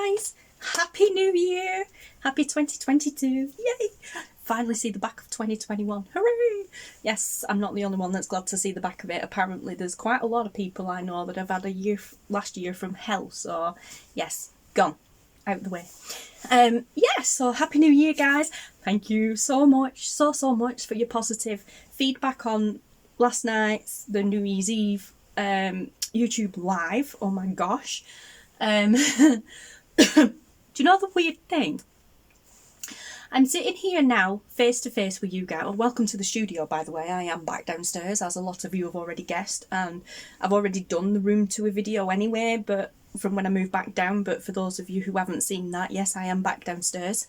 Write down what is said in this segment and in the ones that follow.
guys, happy new year, happy 2022, yay, finally see the back of 2021, hooray. Yes, I'm not the only one that's glad to see the back of it. Apparently there's quite a lot of people I know that have had a year last year from hell, so yes, gone out the way. Yeah, so happy new year guys. Thank you so much, so much for your positive feedback on last night's, the New Year's Eve YouTube live. Oh my gosh. Do you know the weird thing? I'm sitting here now face to face with you guys. Well, welcome to the studio, by the way. I am back downstairs, as a lot of you have already guessed, and I've already done the room tour video anyway, but from when I moved back down. But for those of you who haven't seen that, yes, I am back downstairs.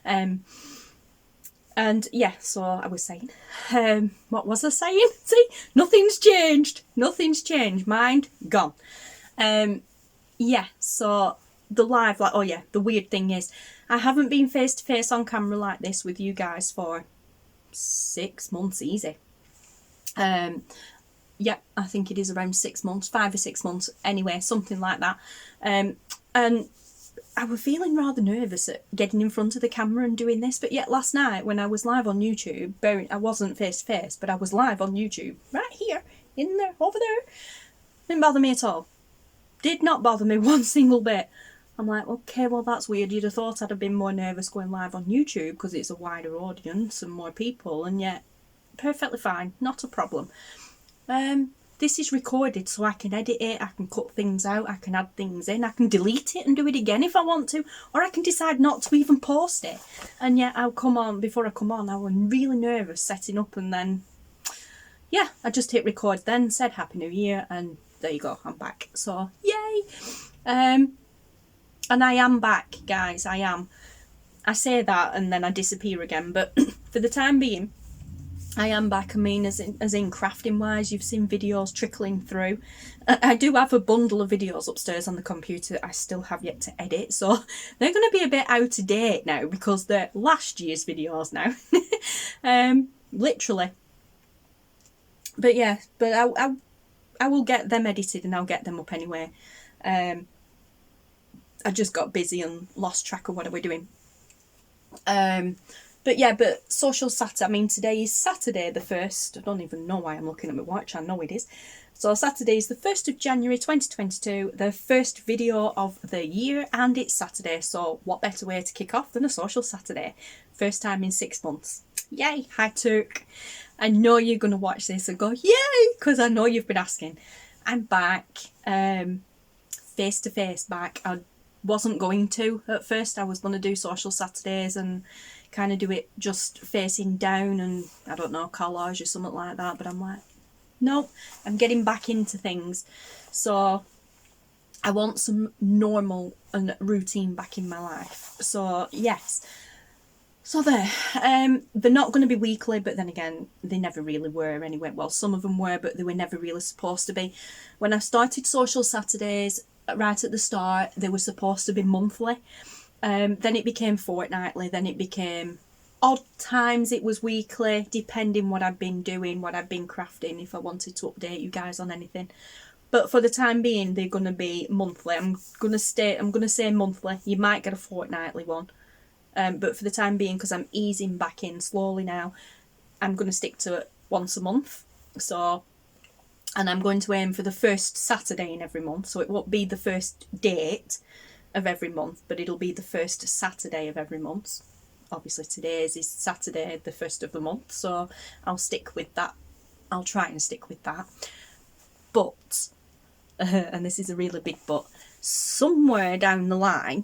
And yeah, so I was saying, what was I saying? See, nothing's changed. Nothing's changed. Mind gone. Yeah, so the live, like, oh yeah, the weird thing is, I haven't been face to face on camera like this with you guys for 6 months easy. Yeah, I think it is around 6 months, 5 or 6 months, anyway, something like that. And I was feeling rather nervous at getting in front of the camera and doing this, but yet last night when I was live on YouTube, I wasn't face to face, but I was live on YouTube, right here, in there, over there. Didn't bother me at all. Did not bother me one single bit. I'm like, okay, well that's weird. You'd have thought I'd have been more nervous going live on YouTube because it's a wider audience and more people, and yet perfectly fine, not a problem. This is recorded so I can edit it, I can cut things out, I can add things in, I can delete it and do it again if I want to, or I can decide not to even post it. And yet I'll come on, before I come on, I was really nervous setting up, and then, yeah, I just hit record then, said Happy New Year, and there you go, I'm back. So, yay! And I am back, guys, I am. I say that and then I disappear again, but for the time being, I am back. I mean, as in crafting wise, you've seen videos trickling through. I do have a bundle of videos upstairs on the computer that I still have yet to edit, so they're going to be a bit out of date now because they're last year's videos now. Literally. But yeah, but I will get them edited and I'll get them up anyway. I just got busy and lost track of what I was doing. But yeah, but Social Saturday, I mean, today is Saturday the 1st. I don't even know why I'm looking at my watch. I know it is. So Saturday is the 1st of January 2022, the first video of the year, and it's Saturday. So what better way to kick off than a Social Saturday? First time in 6 months. Yay, hi Turk. I know you're going to watch this and go, yay, because I know you've been asking. I'm back, face to face back. I wasn't going to at first. I was going to do Social Saturdays and kind of do it just facing down and, I don't know, collage or something like that, but I'm like, nope, I'm getting back into things. So I want some normal and routine back in my life. So yes, so there. They're not going to be weekly, but then again, they never really were anyway. Well, some of them were, but they were never really supposed to be. When I started Social Saturdays, right at the start, they were supposed to be monthly. Then it became fortnightly, then it became odd times, it was weekly, depending what I'd been doing, what I'd been crafting, if I wanted to update you guys on anything. But for the time being, they're going to be monthly. I'm going to say monthly. You might get a fortnightly one. But for the time being, because I'm easing back in slowly now, I'm going to stick to it once a month. So, and I'm going to aim for the first Saturday in every month. So it won't be the first date of every month, but it'll be the first Saturday of every month. Obviously today's is Saturday the 1st of the month, so I'll stick with that. I'll try and stick with that. But, and this is a really big but, somewhere down the line,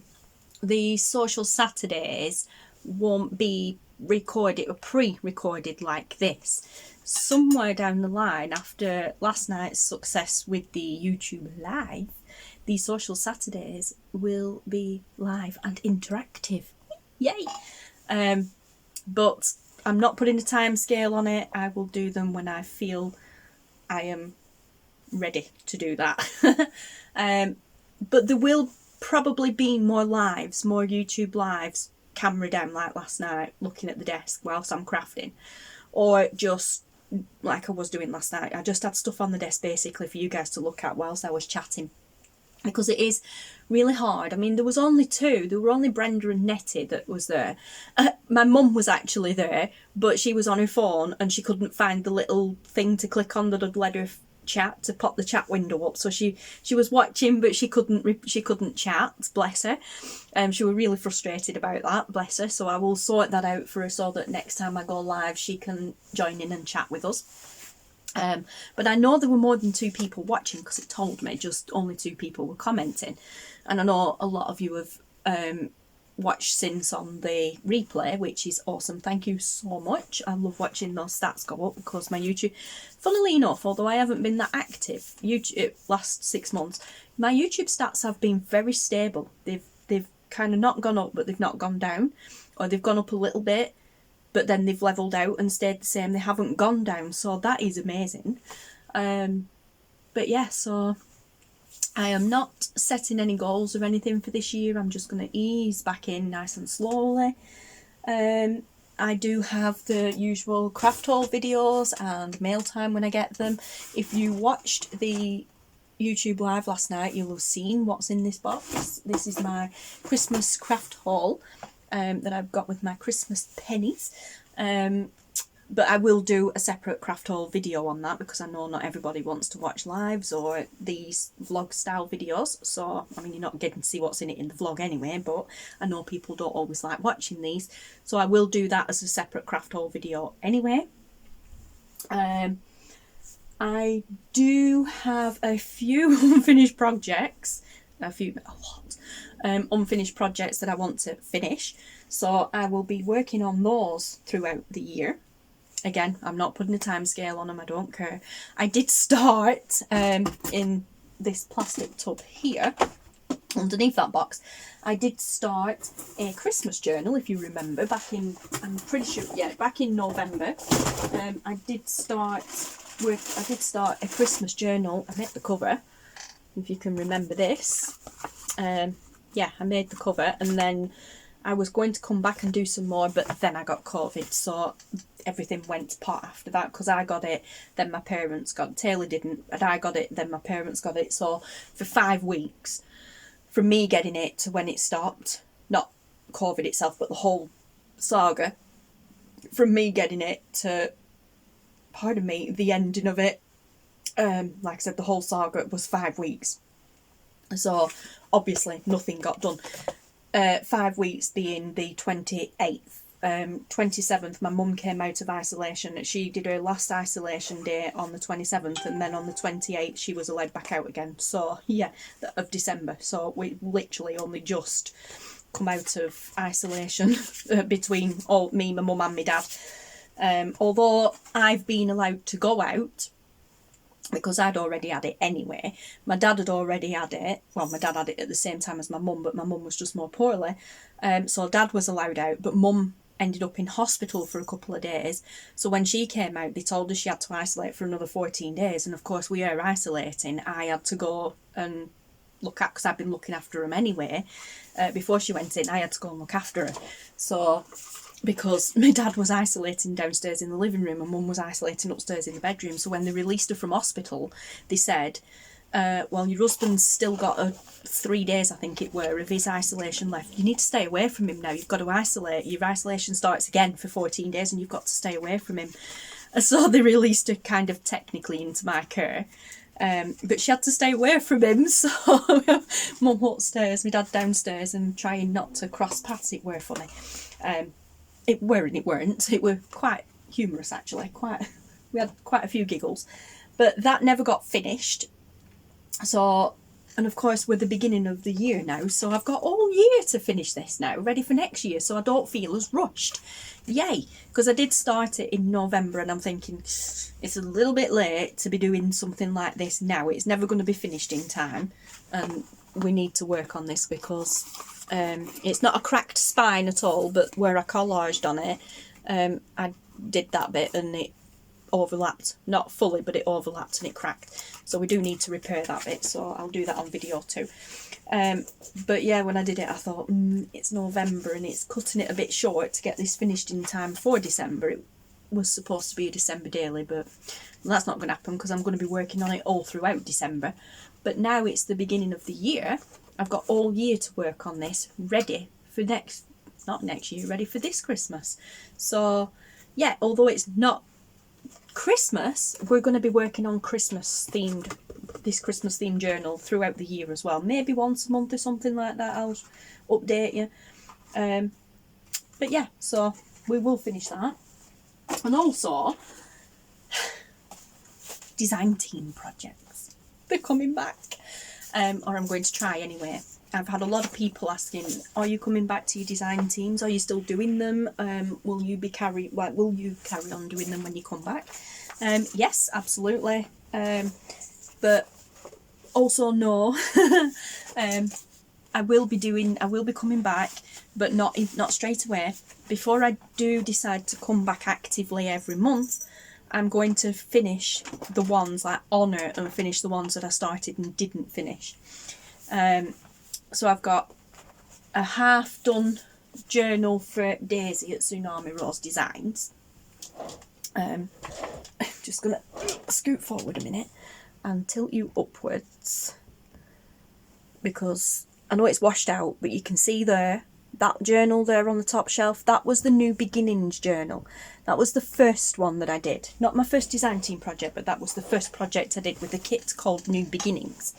the Social Saturdays won't be recorded or pre-recorded like this. Somewhere down the line, after last night's success with the YouTube live, the Social Saturdays will be live and interactive. Yay! But I'm not putting a time scale on it. I will do them when I feel I am ready to do that. But there will probably be more lives, more YouTube lives, camera down like last night, looking at the desk whilst I'm crafting. Or just like I was doing last night. I just had stuff on the desk basically for you guys to look at whilst I was chatting. because it is really hard. I mean, there was only two. There were only Brenda and Nettie that was there. My mum was actually there, but she was on her phone and she couldn't find the little thing to click on that had let her chat, to pop the chat window up. So she was watching, but she couldn't chat. Bless her. She was really frustrated about that. Bless her. So I will sort that out for her so that next time I go live, she can join in and chat with us. But I know there were more than 2 people watching because it told me just only 2 people were commenting, and I know a lot of you have watched since on the replay, which is awesome. Thank you so much. I love watching those stats go up because my YouTube, funnily enough, although I haven't been that active YouTube last 6 months, my YouTube stats have been very stable. They've kind of not gone up, but they've not gone down, or they've gone up a little bit, but then they've levelled out and stayed the same. They haven't gone down, so that is amazing. But yeah, so I am not setting any goals or anything for this year. I'm just going to ease back in nice and slowly. I do have the usual craft haul videos and mail time when I get them. If you watched the YouTube live last night, you'll have seen what's in this box. This is my Christmas craft haul that I've got with my Christmas pennies. But I will do a separate craft haul video on that because I know not everybody wants to watch lives or these vlog style videos. So, I mean, you're not getting to see what's in it in the vlog anyway, but I know people don't always like watching these. So I will do that as a separate craft haul video anyway. I do have a few unfinished projects, a lot, unfinished projects that I want to finish. So I will be working on those throughout the year. Again, I'm not putting a time scale on them, I don't care. I did start in this plastic tub here, underneath that box, I did start a Christmas journal, if you remember, back in, I'm pretty sure, yeah, back in November. I did start a Christmas journal. I made the cover, if you can remember this. Yeah, I made the cover, and then I was going to come back and do some more, but then I got COVID, so everything went to pot after that, because I got it, then my parents got it. Taylor didn't, and I got it, then my parents got it. So for 5 weeks, from me getting it to when it stopped, not COVID itself, but the whole saga, from me getting it to, pardon me, the ending of it, like I said, the whole saga was 5 weeks. So obviously nothing got done. 5 weeks being the 28th. 27th, my mum came out of isolation. She did her last isolation day on the 27th, and then on the 28th she was allowed back out again. So yeah, of December. So we literally only just come out of isolation between me, my mum and my dad. Although I've been allowed to go out, because I'd already had it anyway. My dad had already had it. Well, my dad had it at the same time as my mum, but my mum was just more poorly. So dad was allowed out, but mum ended up in hospital for a couple of days. So when she came out, they told her she had to isolate for another 14 days. And of course, we are isolating. I had to go and look at, because I've been looking after him anyway. Before she went in, I had to go and look after her. So, because my dad was isolating downstairs in the living room and mum was isolating upstairs in the bedroom. So when they released her from hospital, they said, well, your husband's still got 3 days, I think it were, of his isolation left. You need to stay away from him now. You've got to isolate. Your isolation starts again for 14 days and you've got to stay away from him. So they released her kind of technically into my care. But she had to stay away from him. So mum upstairs, my dad downstairs, and trying not to cross paths. It were funny. It were and it weren't. It were quite humorous, actually. We had quite a few giggles. But that never got finished. So, and of course we're the beginning of the year now, so I've got all year to finish this now, ready for next year, so I don't feel as rushed. Yay! Because I did start it in November and I'm thinking, it's a little bit late to be doing something like this now. It's never going to be finished in time, and we need to work on this because it's not a cracked spine at all, but where I collaged on it, I did that bit and it overlapped, not fully, but it overlapped and it cracked, so we do need to repair that bit, so I'll do that on video too. But yeah, when I did it I thought, it's November and it's cutting it a bit short to get this finished in time for December. was supposed to be a December daily, but that's not going to happen because I'm going to be working on it all throughout December. But now it's the beginning of the year. I've got all year to work on this, ready for not next year, ready for this Christmas. So yeah, although it's not Christmas, we're going to be working on this Christmas themed journal throughout the year as well. Maybe once a month or something like that, I'll update you. But yeah, so we will finish that. And also, design team projects. They're coming back. Or I'm going to try anyway. I've had a lot of people asking, are you coming back to your design teams? Are you still doing them? Will you carry on doing them when you come back? Yes, absolutely. But also no. I will be coming back, but not straight away. Before I do decide to come back actively every month, I'm going to finish the ones, like honour and finish the ones that I started and didn't finish. So I've got a half done journal for Daisy at Tsunami Rose Designs. I'm just going to scoot forward a minute and tilt you upwards, because I know it's washed out, but you can see there, that journal there on the top shelf, that was the New Beginnings journal. That was the first one that I did. Not my first design team project, but that was the first project I did with the kit called New Beginnings.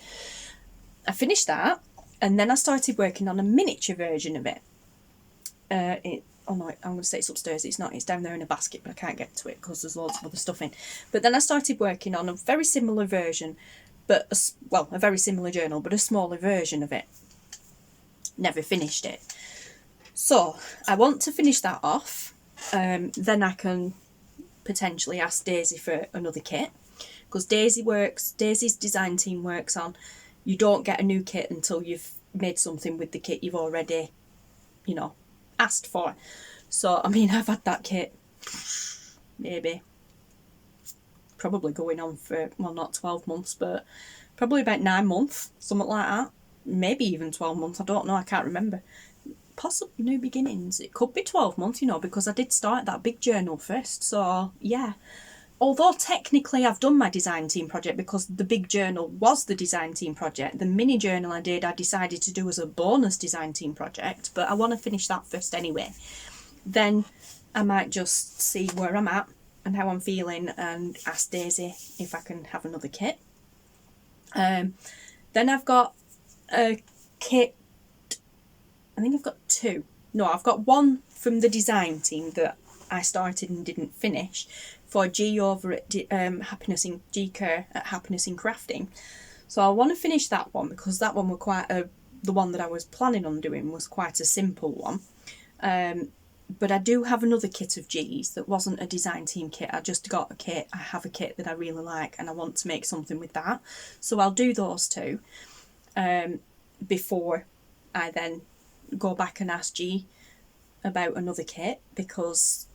I finished that, and then I started working on a miniature version of it. Oh no, I'm going to say it's upstairs. It's not. It's down there in a basket, but I can't get to it because there's loads of other stuff in. But then I started working on a very similar version, but a very similar journal, but a smaller version of it. Never finished it. So I want to finish that off. Then I can potentially ask Daisy for another kit, because Daisy's design team works on, you don't get a new kit until you've made something with the kit you've already, asked for. So, I mean, I've had that kit probably going on for, well, not 12 months, but probably about 9 months, something like that. Maybe even 12 months, I don't know, I can't remember. Possibly New Beginnings, it could be 12 months, because I did start that big journal first, so yeah. Although technically I've done my design team project, because the big journal was the design team project. The mini journal I decided to do as a bonus design team project, but I want to finish that first anyway. Then I might just see where I'm at and how I'm feeling and ask Daisy if I can have another kit. Then I've got a kit, I think I've got two. No, I've got one from the design team that I started and didn't finish, for G over at Kerr at Happiness in Crafting. So I want to finish that one, because that one was the one that I was planning on doing was quite a simple one. But I do have another kit of G's that wasn't a design team kit. I just got a kit. I have a kit that I really like and I want to make something with that. So I'll do those two before I then go back and ask G about another kit, because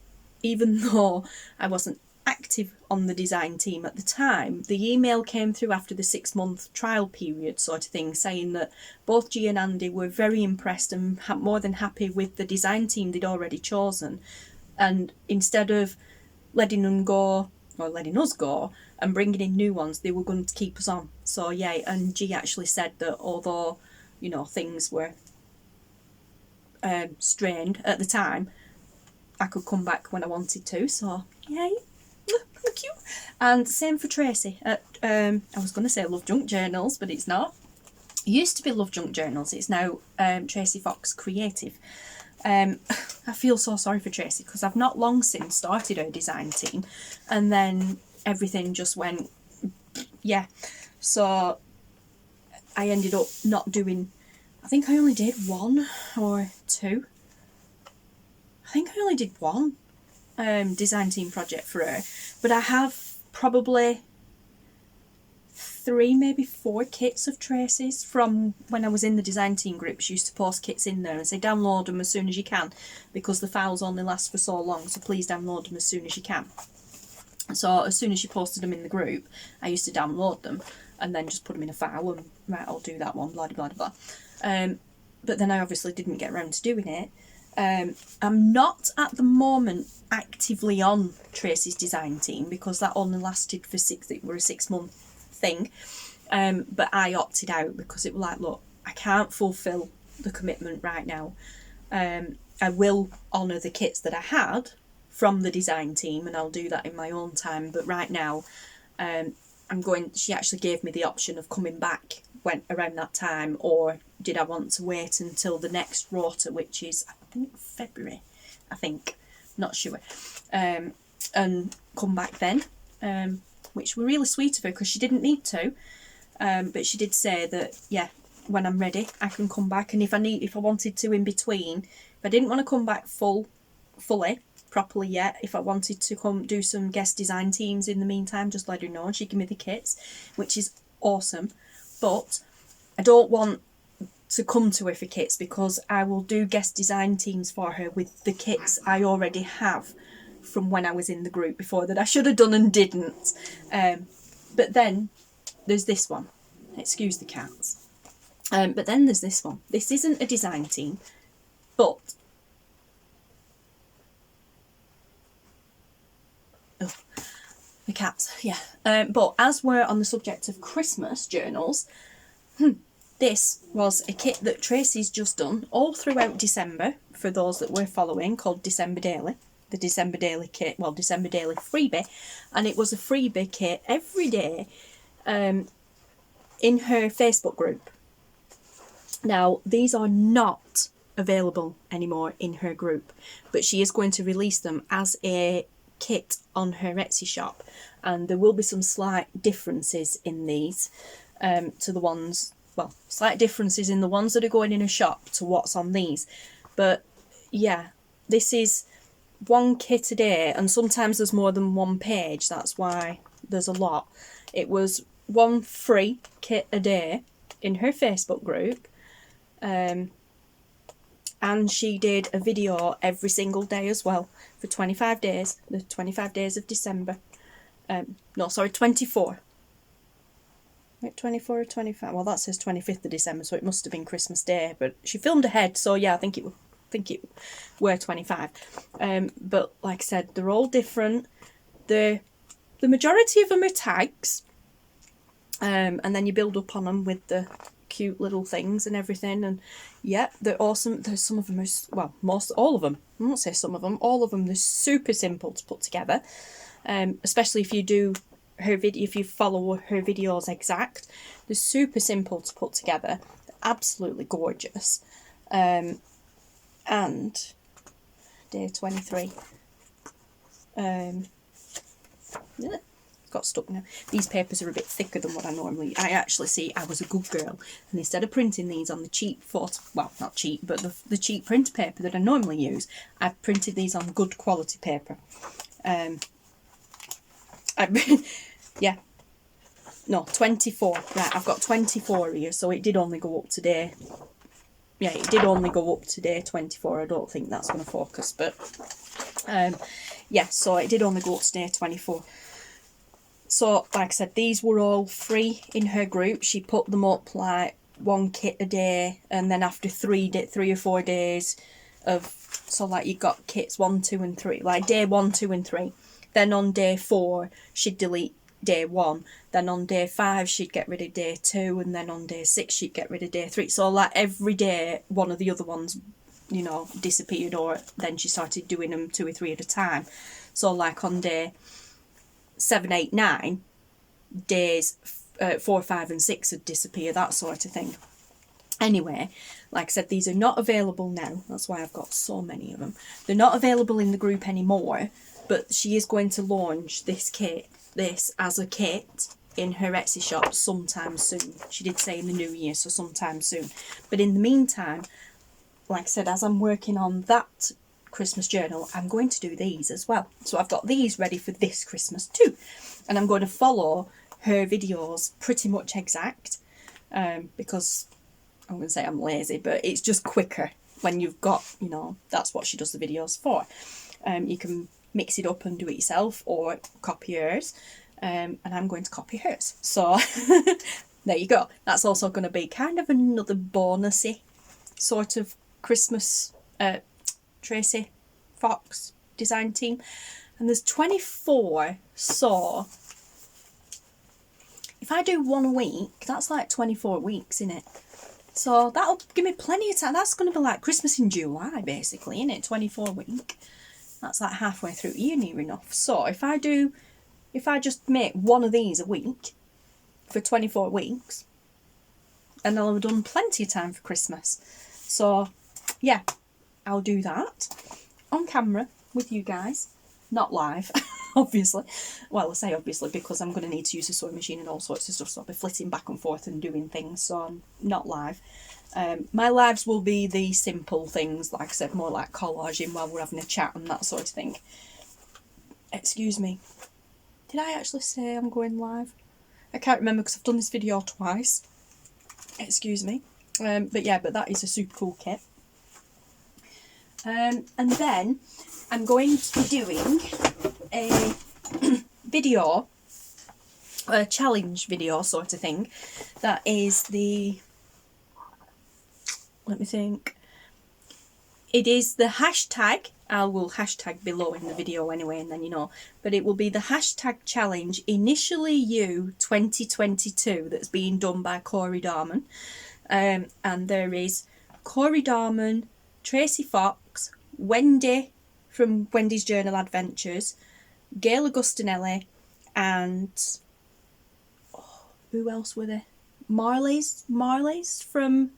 even though I wasn't active on the design team at the time, the email came through after the 6-month trial period sort of thing, saying that both G and Andy were very impressed and more than happy with the design team they'd already chosen, and instead of letting us go and bringing in new ones, they were going to keep us on. So yeah, and G actually said that although things were strained at the time, I could come back when I wanted to. So yay, thank you. And same for Tracie at I was going to say LoveJunk Journals, but it's not. It used to be LoveJunk Journals, it's now Tracie Fox Creative. I feel so sorry for Tracie, because I've not long since started her design team, and then everything just went, yeah. So I ended up not doing, I think I only did 1 or 2. I think I only did 1 design team project for her, but I have probably 3, maybe 4 kits of Tracie's from when I was in the design team group. She used to post kits in there and say download them as soon as you can, because the files only last for so long, so please download them as soon as you can. So as soon as she posted them in the group, I used to download them and then just put them in a file and right, I'll do that one, blah blah blah blah. But then I obviously didn't get around to doing it. I'm not at the moment actively on Tracie's design team because that only lasted for it were a 6-month thing. But I opted out because it was like, look, I can't fulfill the commitment right now. I will honour the kits that I had from the design team, and I'll do that in my own time. But right now, she actually gave me the option of coming back around that time, or did I want to wait until the next rota, which is, I think, February, not sure, and come back then, which were really sweet of her because she didn't need to, but she did say that, yeah, when I'm ready, I can come back, and if I wanted to in between, if I didn't want to come back fully, properly yet, if I wanted to come do some guest design teams in the meantime, just let her know and she'd give me the kits, which is awesome. But I don't want to come to her for kits because I will do guest design teams for her with the kits I already have from when I was in the group before that I should have done and didn't. But then there's this one. Excuse the cats. But then there's this one. This isn't a design team, but the cats, yeah. But as we're on the subject of Christmas journals, this was a kit that Tracie's just done all throughout December, for those that were following, called December Daily. The December Daily kit, well, December Daily freebie. And it was a freebie kit every day in her Facebook group. Now, these are not available anymore in her group, but she is going to release them as a kit on her Etsy shop, and there will be some slight differences in these to the ones, well, slight differences in the ones that are going in a shop to what's on these. But yeah, this is one kit a day, and sometimes there's more than one page, that's why there's a lot. It was one free kit a day in her Facebook group, and she did a video every single day as well for 25 days, the 25 days of December. No, sorry, 24. Wait, 24 or 25? Well, that says 25th of December, so it must have been Christmas Day. But she filmed ahead, so yeah, I think it were 25. But like I said, they're all different. The majority of them are tags, and then you build up on them with the cute little things and everything, and yeah, they're awesome. There's some of them are, well, all of them, I won't say some of them, all of them, they're super simple to put together, especially if you do her video, if you follow her videos exact, they're super simple to put together. They're absolutely gorgeous. And day 23, yeah, got stuck now. These papers are a bit thicker than what I actually see. I was a good girl, and instead of printing these on the cheap well, not cheap, but the cheap print paper that I normally use, I printed these on good quality paper. Yeah, no, 24, right, I've got 24 here, so it did only go up to day, yeah, it did only go up to day 24. I don't think that's going to focus, but yeah, so it did only go up to day 24. So, like I said, these were all free in her group. She put them up like one kit a day, and then after 3 or 4 days of, so like you got kits 1, 2 and 3, like day 1, 2 and 3. Then on day 4, she'd delete day 1. Then on day 5, she'd get rid of day 2, and then on day 6, she'd get rid of day 3. So like every day, one of the other ones, you know, disappeared, or then she started doing them 2 or 3 at a time. So like on day 7, 8, 9, days 4, 5 and 6 would disappear, that sort of thing. Anyway, like I said, these are not available now. That's why I've got so many of them. They're not available in the group anymore, but she is going to launch this as a kit in her Etsy shop sometime soon. She did say in the new year, so sometime soon. But in the meantime, like I said, as I'm working on that Christmas journal, I'm going to do these as well. So I've got these ready for this Christmas too, and I'm going to follow her videos pretty much exact, because I'm going to say I'm lazy, but it's just quicker when you've got, you know, that's what she does the videos for. You can mix it up and do it yourself, or copy hers, and I'm going to copy hers. So there you go. That's also going to be kind of another bonusy sort of Christmas Tracie Fox design team, and there's 24, so if I do one a week, that's like 24 weeks, isn't it? So that'll give me plenty of time. That's going to be like Christmas in July, basically, isn't it? 24 week. That's like halfway through the year near enough. So if I just make one of these a week for 24 weeks, and I'll have done plenty of time for Christmas. So yeah, I'll do that on camera with you guys, not live. Obviously. Well, I say obviously because I'm going to need to use a sewing machine and all sorts of stuff, so I'll be flitting back and forth and doing things, so I'm not live. My lives will be the simple things, like I said, more like collaging while we're having a chat and that sort of thing. Excuse me. Did I actually say I'm going live? I can't remember because I've done this video twice. Excuse me. But yeah, but that is a super cool kit. And then I'm going to be doing a video, a challenge video sort of thing, that is the, let me think, it is the hashtag, I will hashtag below in the video anyway, and then you know, but it will be the hashtag challenge Initially You 2022 that's being done by Corey Darman, and there is Corey Darman, Tracie Fox, Wendy from Wendy's Journal Adventures, Gail Augustinelli, and who else were there? Marley's from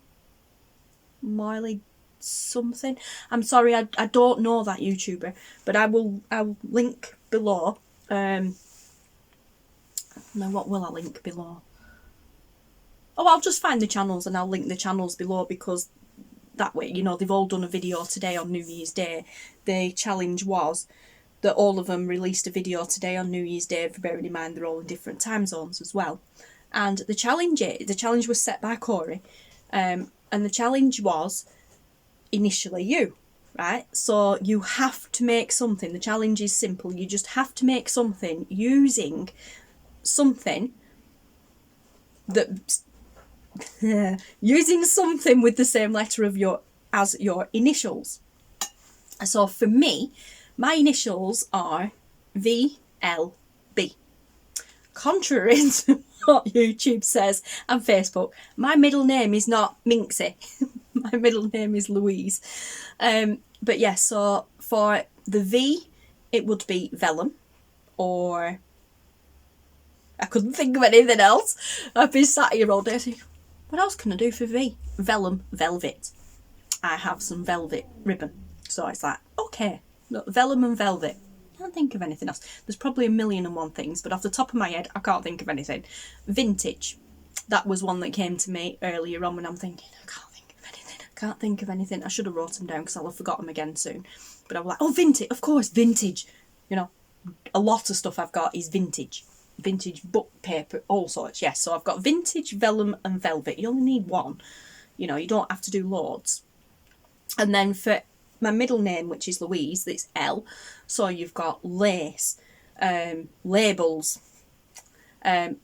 Marley something. I'm sorry, I don't know that YouTuber, but I'll link below. Now what will I link below? Oh, I'll just find the channels and I'll link the channels below, because that way, you know, they've all done a video today on New Year's Day. The challenge was that all of them released a video today on New Year's Day, bearing in mind they're all in different time zones as well. And the challenge was set by Corey, and the challenge was Initially You, right? So you have to make something. The challenge is simple. You just have to make something using something that using something with the same letter of as your initials. So for me, my initials are VLB. Contrary to what YouTube says and Facebook, my middle name is not Minxie. My middle name is Louise. But yeah, so for the V, it would be vellum, or I couldn't think of anything else. I've been sat here all day thinking, what else can I do for V? Vellum, velvet. I have some velvet ribbon. So it's like, okay, look, vellum and velvet. I can't think of anything else. There's probably 1,000,001 things, but off the top of my head, I can't think of anything. Vintage. That was one that came to me earlier on when I'm thinking, I can't think of anything. I should have wrote them down because I'll have forgotten them again soon. But I was like, oh, vintage, of course, vintage. You know, a lot of stuff I've got is vintage. Vintage book paper, all sorts, yes. So I've got vintage, vellum and velvet. You only need one. You know, you don't have to do loads. And then for my middle name, which is Louise, it's L. So you've got lace, labels,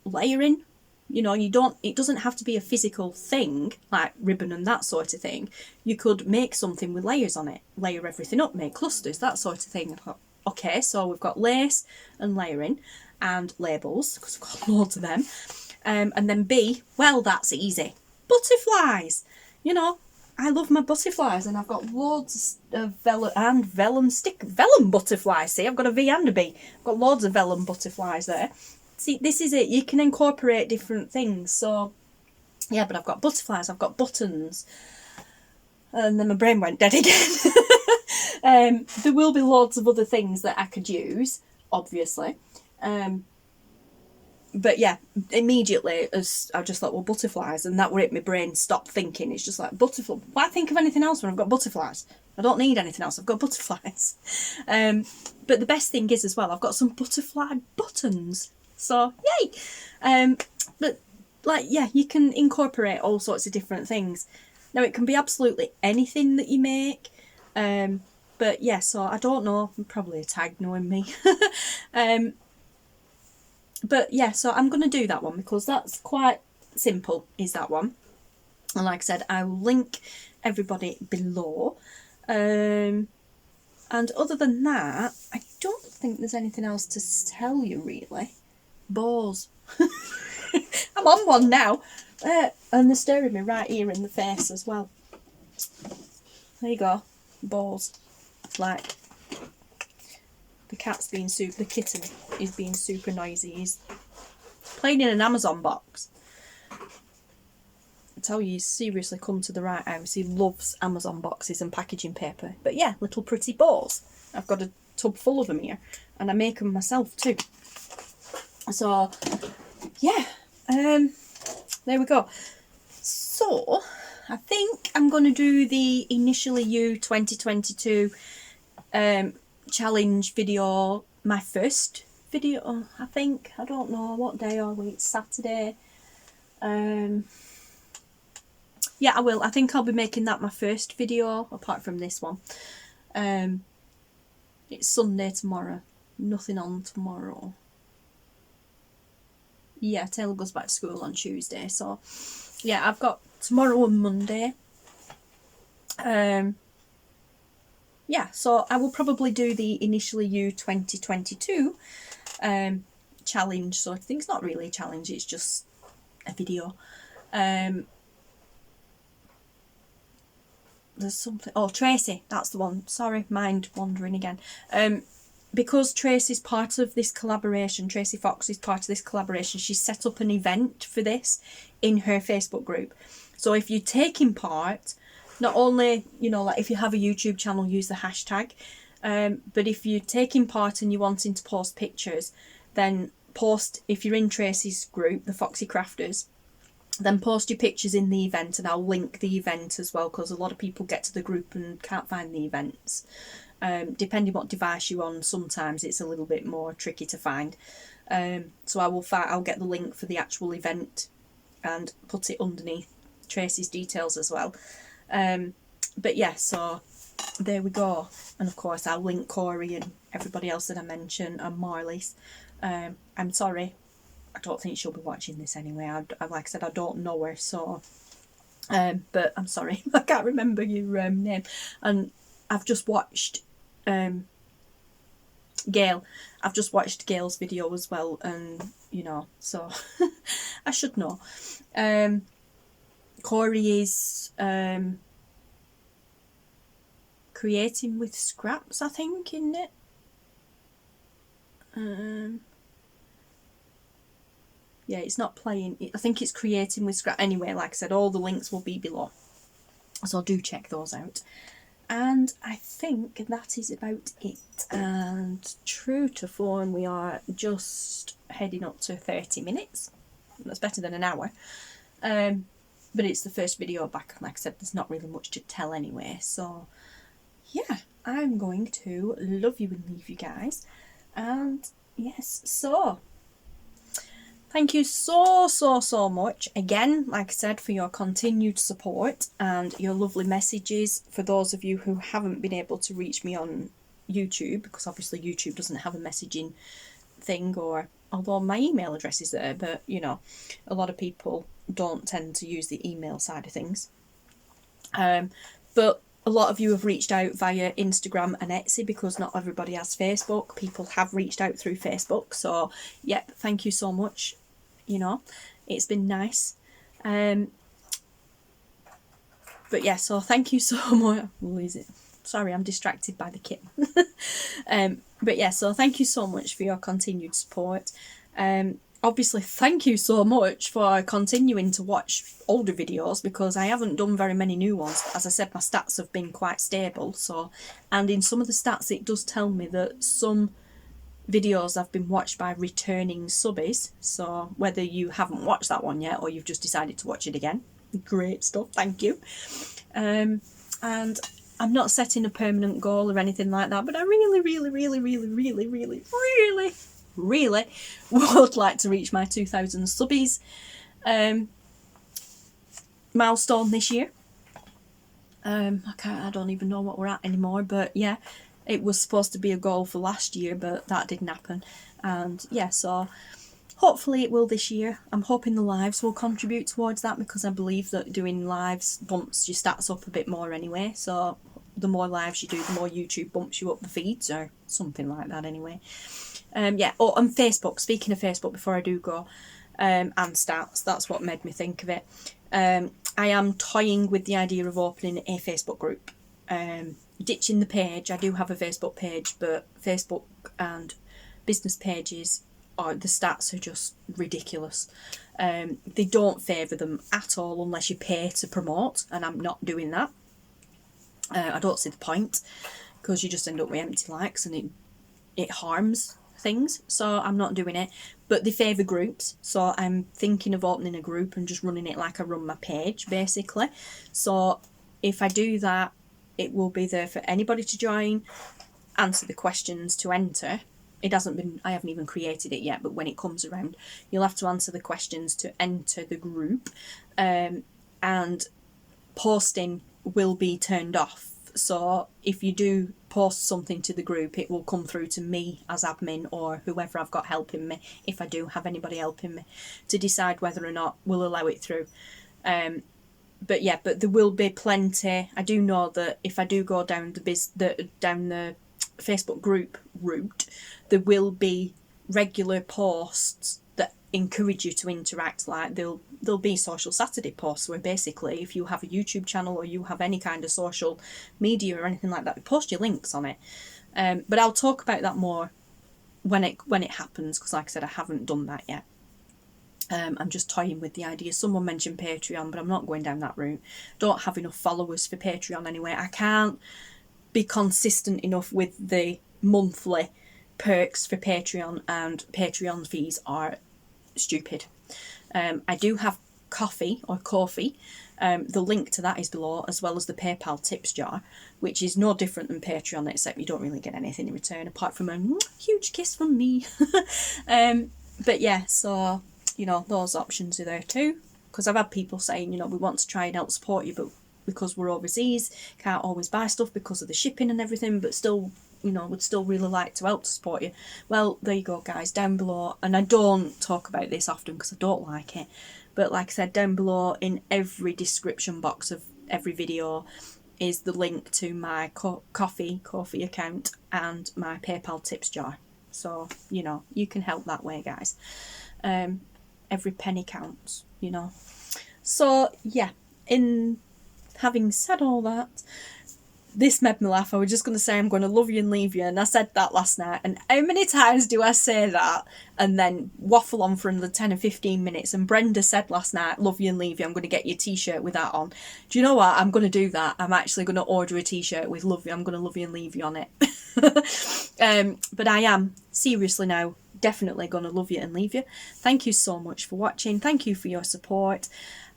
layering. You know, it doesn't have to be a physical thing like ribbon and that sort of thing. You could make something with layers on it, layer everything up, make clusters, that sort of thing. I thought, okay, so we've got lace and layering and labels, because we've got loads of them. And then B, well, that's easy. Butterflies. You know, I love my butterflies, and I've got loads of vellum butterflies. See, I've got a V and a B. I've got loads of vellum butterflies there. See, this is it. You can incorporate different things. So, yeah, but I've got butterflies. I've got buttons. And then my brain went dead again. There will be loads of other things that I could use, obviously. But yeah, immediately as I just thought, well, butterflies, and that were it. My brain stopped thinking. It's just like, butterfly. Why think of anything else when I've got butterflies? I don't need anything else. I've got butterflies. But the best thing is as well, I've got some butterfly buttons. So yay! But like, yeah, you can incorporate all sorts of different things. Now it can be absolutely anything that you make. But yeah, so I don't know. Probably a tag knowing me. But yeah, so I'm going to do that one because that's quite simple, is that one. And like I said, I will link everybody below. And other than that, I don't think there's anything else to tell you really. Bows. I'm on one now. And they're staring me right here in the face as well. There you go. Balls. Like, the cat's being the kitten is being super noisy. He's playing in an Amazon box. I tell you, he's seriously come to the right house. He loves Amazon boxes and packaging paper. But yeah, little pretty balls. I've got a tub full of them here. And I make them myself too. So, yeah. There we go. So, I think I'm going to do the Initially You 2022 challenge video, my first video, I think. I don't know what day or week, Saturday. Yeah, I will. I think I'll be making that my first video, apart from this one. It's Sunday tomorrow. Nothing on tomorrow. Yeah, Taylor goes back to school on Tuesday, so yeah, I've got tomorrow and Monday. Yeah, so I will probably do the Initially You 2022 challenge sort of thing. It's not really a challenge, it's just a video. There's something, oh, Tracie, that's the one. Sorry, mind wandering again. Because Tracie's part of this collaboration, Tracie Fox is part of this collaboration, she's set up an event for this in her Facebook group. So if you're taking part, not only, you know, like if you have a YouTube channel, use the hashtag, but if you're taking part and you're wanting to post pictures, then post, if you're in Tracie's group, the Foxy Crafters, then post your pictures in the event, and I'll link the event as well, because a lot of people get to the group and can't find the events. Depending what device you're on, sometimes it's a little bit more tricky to find. So I'll get the link for the actual event and put it underneath Tracie's details as well. But yeah, so there we go. And of course I'll link Corey and everybody else that I mentioned, and Marley's. I'm sorry, I don't think she'll be watching this anyway. Like I said, I don't know her, so but I'm sorry, I can't remember your name. And I've just watched Gail. I've just watched Gail's video as well, and you know, so I should know. Corey is creating with scraps, I think, isn't it? Yeah, it's not playing. I think it's creating with scrap. Anyway, like I said, all the links will be below, so do check those out. And I think that is about it. And true to form, we are just heading up to 30 minutes. That's better than an hour. But it's the first video back. Like I said, there's not really much to tell anyway. So, yeah, I'm going to love you and leave you guys. And, yes, so thank you so much again, like I said, for your continued support and your lovely messages. For those of you who haven't been able to reach me on YouTube, because obviously YouTube doesn't have a messaging thing, or although my email address is there, but you know, a lot of people don't tend to use the email side of things. But a lot of you have reached out via Instagram and Etsy, because not everybody has Facebook. People have reached out through Facebook, so yep, thank you so much. You know, it's been nice. But yeah, so thank you so much. We'll use it. Sorry, I'm distracted by the kitten. But yeah, so thank you so much for your continued support. Obviously, thank you so much for continuing to watch older videos, because I haven't done very many new ones. As I said, my stats have been quite stable. So, and in some of the stats, it does tell me that some videos have been watched by returning subbies. So whether you haven't watched that one yet, or you've just decided to watch it again, great stuff, thank you. And I'm not setting a permanent goal or anything like that, but I really would like to reach my 2,000 subbies milestone this year. I don't even know what we're at anymore, but yeah, it was supposed to be a goal for last year, but that didn't happen. And yeah, so hopefully it will this year. I'm hoping the lives will contribute towards that, because I believe that doing lives bumps your stats up a bit more anyway. So the more lives you do, the more YouTube bumps you up the feeds, or something like that anyway. Yeah, oh, and Facebook, speaking of Facebook, before I do go, and stats, that's what made me think of it. I am toying with the idea of opening a Facebook group. Ditching the page. I do have a Facebook page, but Facebook and business pages, the stats are just ridiculous. They don't favour them at all unless you pay to promote, and I'm not doing that. I don't see the point, because you just end up with empty likes and it harms things, so I'm not doing it. But they favour groups, so I'm thinking of opening a group and just running it like I run my page, basically. So if I do that, it will be there for anybody to join, answer the questions to enter. I haven't even created it yet, but when it comes around, you'll have to answer the questions to enter the group, and posting will be turned off. So if you do post something to the group, it will come through to me as admin, or whoever I've got helping me, if I do have anybody helping me, to decide whether or not we'll allow it through. But yeah, but there will be plenty. I do know that if I do go down the Facebook group route, there will be regular posts that encourage you to interact. Like there'll be Social Saturday posts where basically, if you have a YouTube channel or you have any kind of social media or anything like that, we post your links on it. But I'll talk about that more when it happens, because like I said, I haven't done that yet. I'm just toying with the idea. Someone mentioned Patreon, but I'm not going down that route. Don't have enough followers for Patreon anyway. I can't be consistent enough with the monthly perks for Patreon, and Patreon fees are stupid. I do have Ko-fi. The link to that is below, as well as the PayPal tips jar, which is no different than Patreon, except you don't really get anything in return apart from a huge kiss from me. But yeah, so you know, those options are there too, because I've had people saying, you know, we want to try and help support you, but because we're overseas, can't always buy stuff because of the shipping and everything, but still, you know, would still really like to help to support you. Well, there you go, guys, down below. And I don't talk about this often because I don't like it, but like I said, down below in every description box of every video is the link to my Ko-fi account and my PayPal tips jar. So, you know, you can help that way, guys. Every penny counts, you know. So yeah, in having said all that, this made me laugh. I was just going to say I'm going to love you and leave you, and I said that last night, and how many times do I say that and then waffle on for another 10 or 15 minutes? And Brenda said last night, love you and leave you, I'm going to get you a t-shirt with that on. Do you know what? I'm going to do that. I'm actually going to order a t-shirt with love you, I'm going to love you and leave you on it. But I am seriously now definitely going to love you and leave you. Thank you so much for watching. Thank you for your support.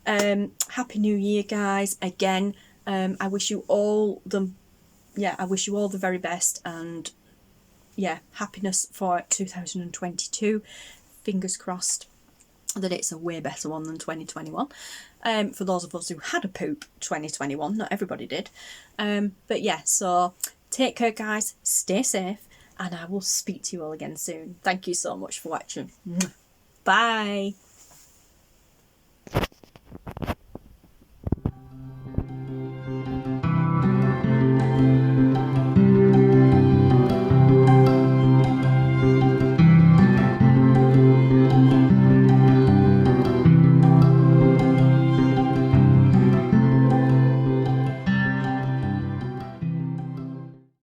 Happy New Year, guys, again. I wish you all the very best, and yeah, happiness for 2022. Fingers crossed that it's a way better one than 2021. For those of us who had a poop 2021, not everybody did. But yeah, so take care, guys, stay safe, and I will speak to you all again soon. Thank you so much for watching. Bye.